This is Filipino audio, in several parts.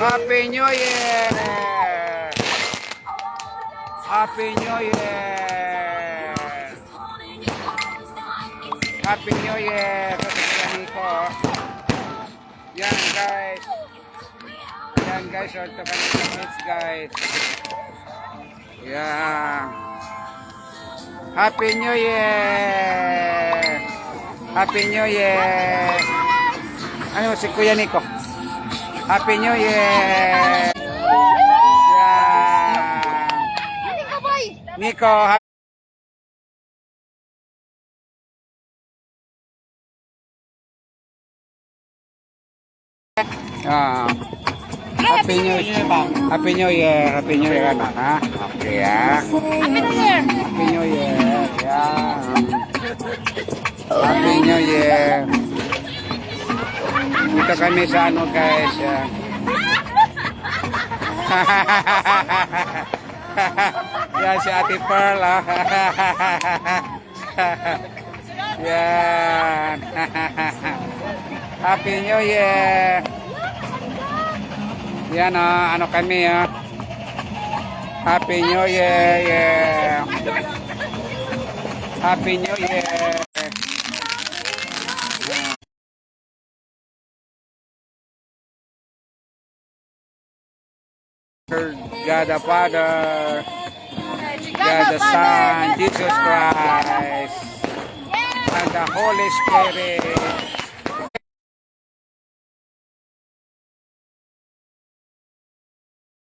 Happy New Year! Happy New Year! Happy New Year! Kasi ko. Yan guys. Yan guys, ito kami sa kids guys. Yan. Happy New Year! Happy New Year! Ano si Kuya Nico? Happy New Year! Yan. Nico, Happy New Year, Happy New Year, Happy New Year anak ha. Okay ya. Happy New Year. Happy New Year. Yan. Happy New Year. Dito kami sa ano guys. Yan. Yan si Ate Pearl. Yan. Happy New Year. Yan ano kami Happy New Year. Yeah. Happy New Year. God the Father, God the Son, Jesus Christ, and the Holy Spirit.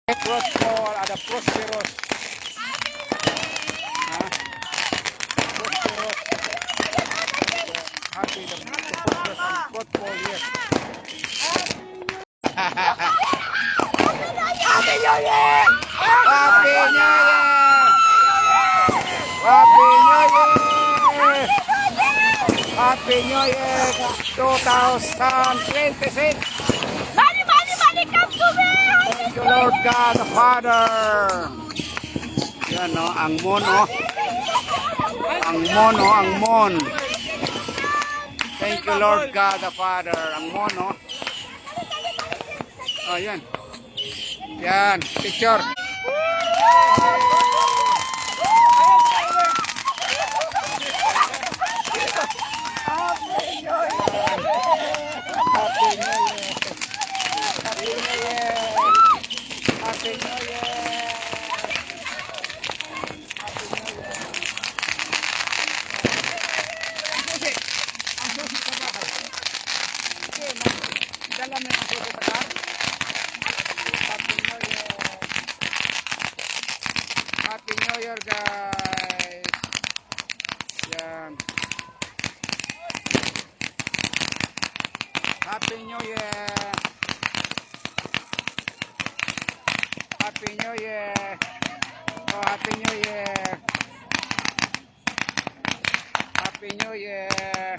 Prosper and the prosperous. Prosperous. Happy the prosperous and fruitful year. Happy New Year! Happy New Year! Happy New Year! Happy New Year 2026! Come to me! Thank you, Lord God the Father. Yan ang mon Ang mon. Thank you, Lord God the Father. Ang mon Oh, yan. Yan, picture. Happy New Year guys. Yan. Happy New Year. Happy New Year. Oh, Happy New Year. Happy New Year.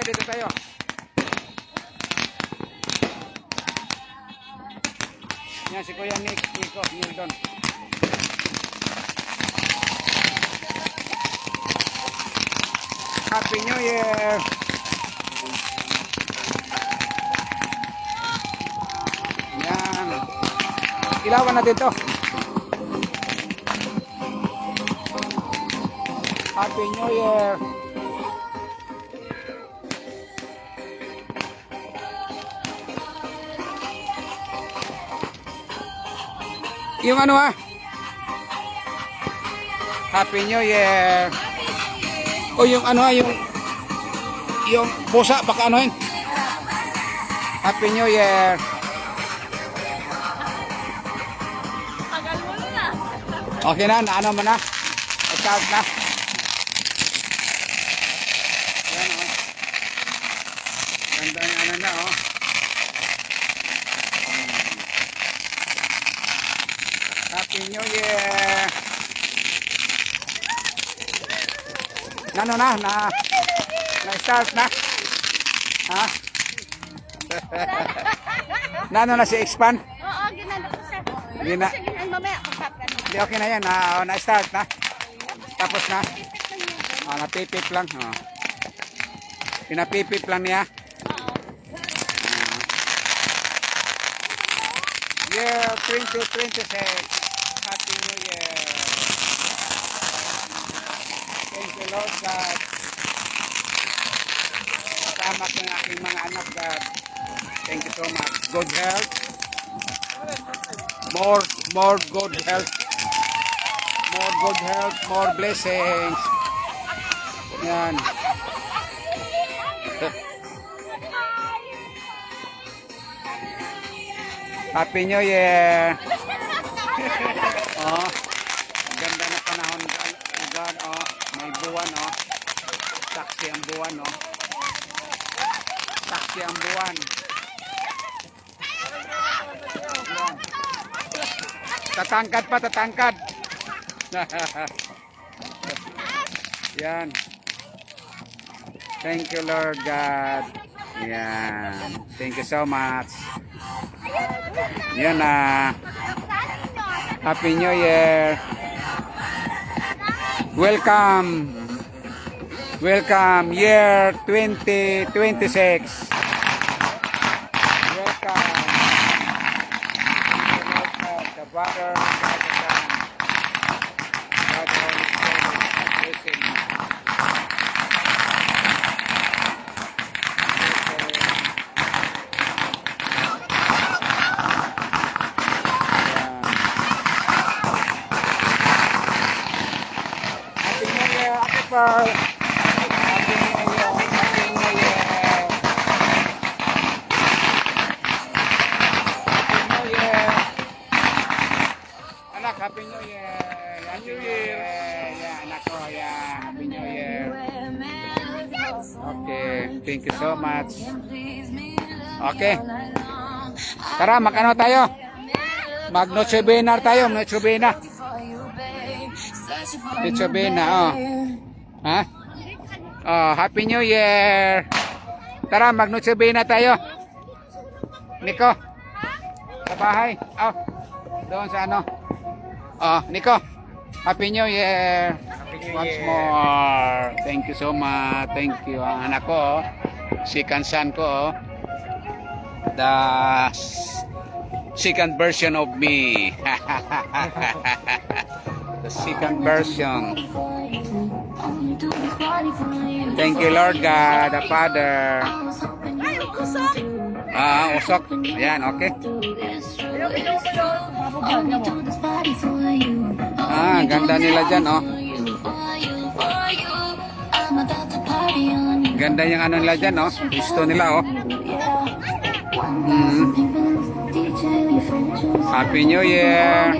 Dito tayo. Yan si Kuya Nico, Nildon. Happy New Year. Yan. Ilawan natin to. Happy New Year. Yung ano Happy New Year. O yung ano yung pusa baka anuhin. Happy New Year. Tagal mo na. Okay na, ano mo na? Start na. Yan Ganda yung ano na Happy New Year. Na-start na? Ha? Na si expand? Oo, ginano ko siya. Gina. Ay, mamaya, pagkap ka na. Hindi, okay na yan. Na-start na. Tapos na. Napipip lang. Pinapipip lang niya. Year 2026. Happy New Year. Thank you, Lord God. Kasama ko ng aking mga anak, God. Thank you so much. Good health. More good health. More good health, more blessings. Yan. Happy New Year. Oh, ganda na panahon, God. Oh, may buwan, oh. Saksi ang buwan, oh. Saksi ang buwan. Yan. Tatangkad pa, tatangkad. Yan. Thank you, Lord God. Yan. Thank you so much. Yan na. Happy New Year. Welcome. Welcome year 2026. Welcome. The Father, God the Son, God the Holy Spirit, blessing. Happy New Year, Happy Pearl. Happy New Year, Happy New Year. Happy New Year. Anak, Happy New Year. Happy New Year. Yeah, anak ko, yeah. Happy New Year. Okay, thank you so much. Okay. Tara, makano tayo? Noche Buena tayo, Noche Buena. Noche Buena, oh. Ha? Oh, Happy New Year. Tara, Noche Buena tayo. Nico. Sa bahay. Oh. Doon sa ano. Oh, Nico. Happy New Year. Once more. Thank you so much. Thank you. Ang anak ko, oh. Second son ko, oh. The second version of me. The second version. Thank you, Lord God, the Father. Ay, usok! Usok. Ayan, okay. Ganda nila dyan, oh. Ganda yung ano nila dyan, oh. Gusto nila, oh. Happy New Year.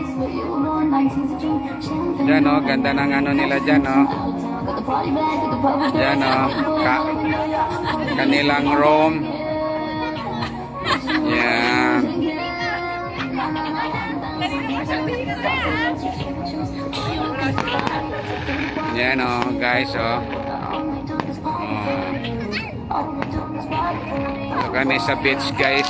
Dyan, oh. Ganda ng ano nila dyan, oh. Yan, oh. Kanilang room. Yan. Yan, oh, guys, oh. So, kami sa beach, guys.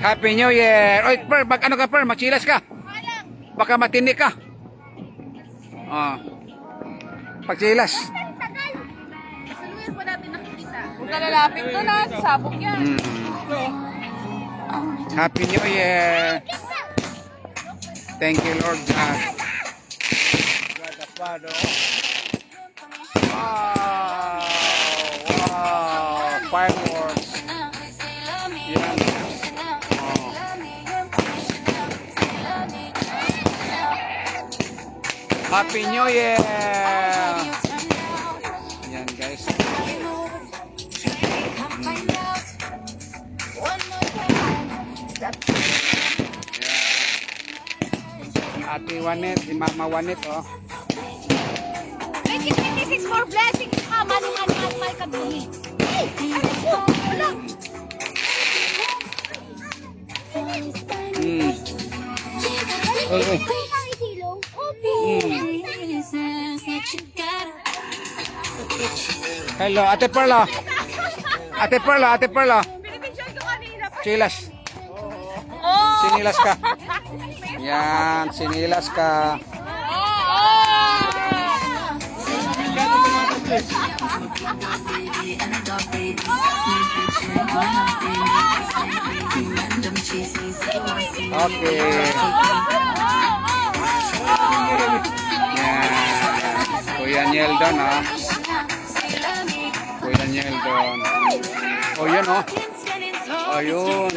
Happy New Year. Oy, Per, ano ka, Per? Magchilas ka. Baka matinik ka. Oh. Pagchilas. Saluhin po natin nakikita. Kung nalalapit to na, sabog yan. Happy New Year. Thank you, Lord God. God the Father. Wow. Wow. Fireworks. Yan. Oh. Happy New Year. Yan, guys. Ate Wanet, si Mama Wanet, oh. 2026 more blessings ka, manuman kabuli. Ay, ano po? Wala. Uy, uy. Hello, Ate Perlo. Ate Perlo, Ate Perlo. Pinipicture ko kanina. Chilas. Oh! Sinilas ka. Yan, sinilas ka. Okay. Yan. Kuya Nieldon, ha. Kuya Nieldon. Oh, yun, oh. Oh, yun.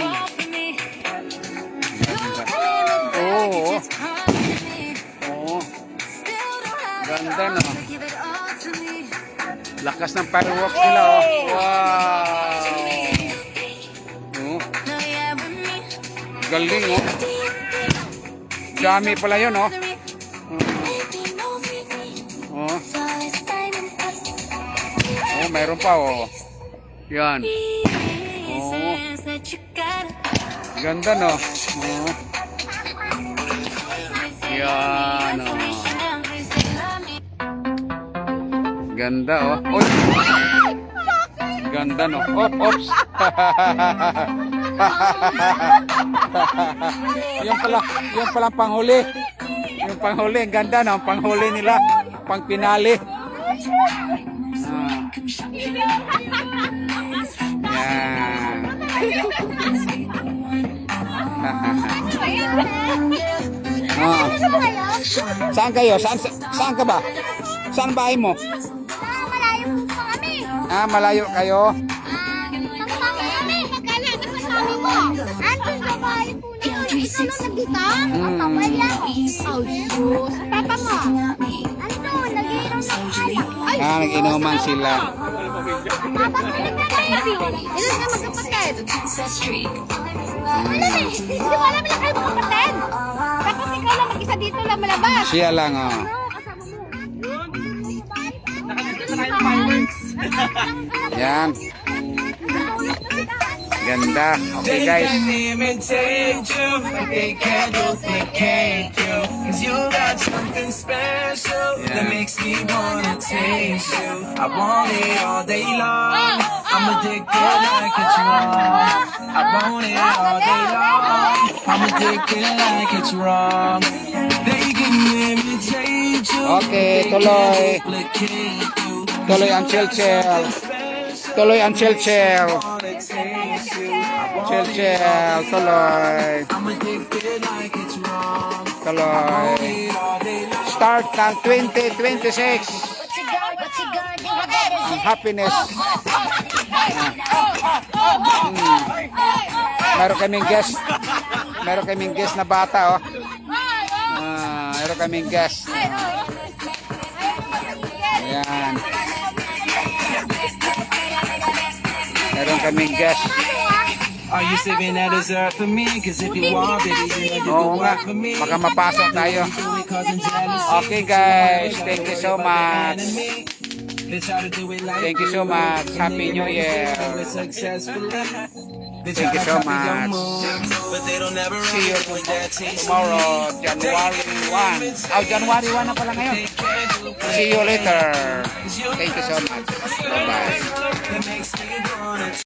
Oo. Oo. Ganda, no? Lakas ng fireworks nila, oh. Wow. Oh. Galing, oh. Dami pala yun, oh. Oh. Oh, mayroon pa, oh. Yan. Oh. Ganda, no? Oh. Yan, oh. Ganda, oh. Uy! Ganda, no? Oops! yung pala panghuli. Yung panghuli, ang ganda, no? Ang panghuli nila. Pang pinali. Yan. Ah. Saan kayo? Saan ka ba? Saan bahay mo? Malayo po kami. Ah, malayo kayo. Magpapangin kami. Magkala na sa kami mo. Andun sa bahay po na yun. Ito nung nagkita. Wala. Oh, sus. Papa mo. Andun, nag-iinom ng alak. Ay, Ah, nag-inuman sila. papa mo nagkakayabi. Ilan na magkapatid? Wala eh. Hindi mo alam lang kayo magkapatid. Tapos ikaw lang mag-isa dito lang malabas. Siya lang, oh. Ano, kasama mo? Yan. Ganda. Okay, guys. They can imitate you, but they can't duplicate you. 'Cause you got something special that makes me wanna taste you. I want it all day long. I'm addicted like it's wrong. I want it all day long. I'm addicted like it's wrong. They can imitate you. Okay, they tuloy. can't duplicate you. Tuloy ang chill-chill. Tuloy ang chill-chill. Chill-chill. Tuloy. I'm addicted like it's wrong. Tuloy. Start ng 2026. Ang happiness. Meron kaming guest. Meron kaming guest na bata, oh. Meron kaming guest. Ayan. Meron kaming guest. Are you saving that dessert for me? 'Cause if you want, baby, you know you Oo can nga. work for me. Baka mapasok tayo. Do it causing jealousy. Okay, guys. Thank you so much. They try to do it like Thank you so much. Happy New Year. do it successfully. They Thank try you to so copy your much. moves, but they don't ever See you with that taste. tomorrow, January 1. Oh, January 1 na pala ngayon. See you later. Thank you so much. Bye-bye. That makes me wanna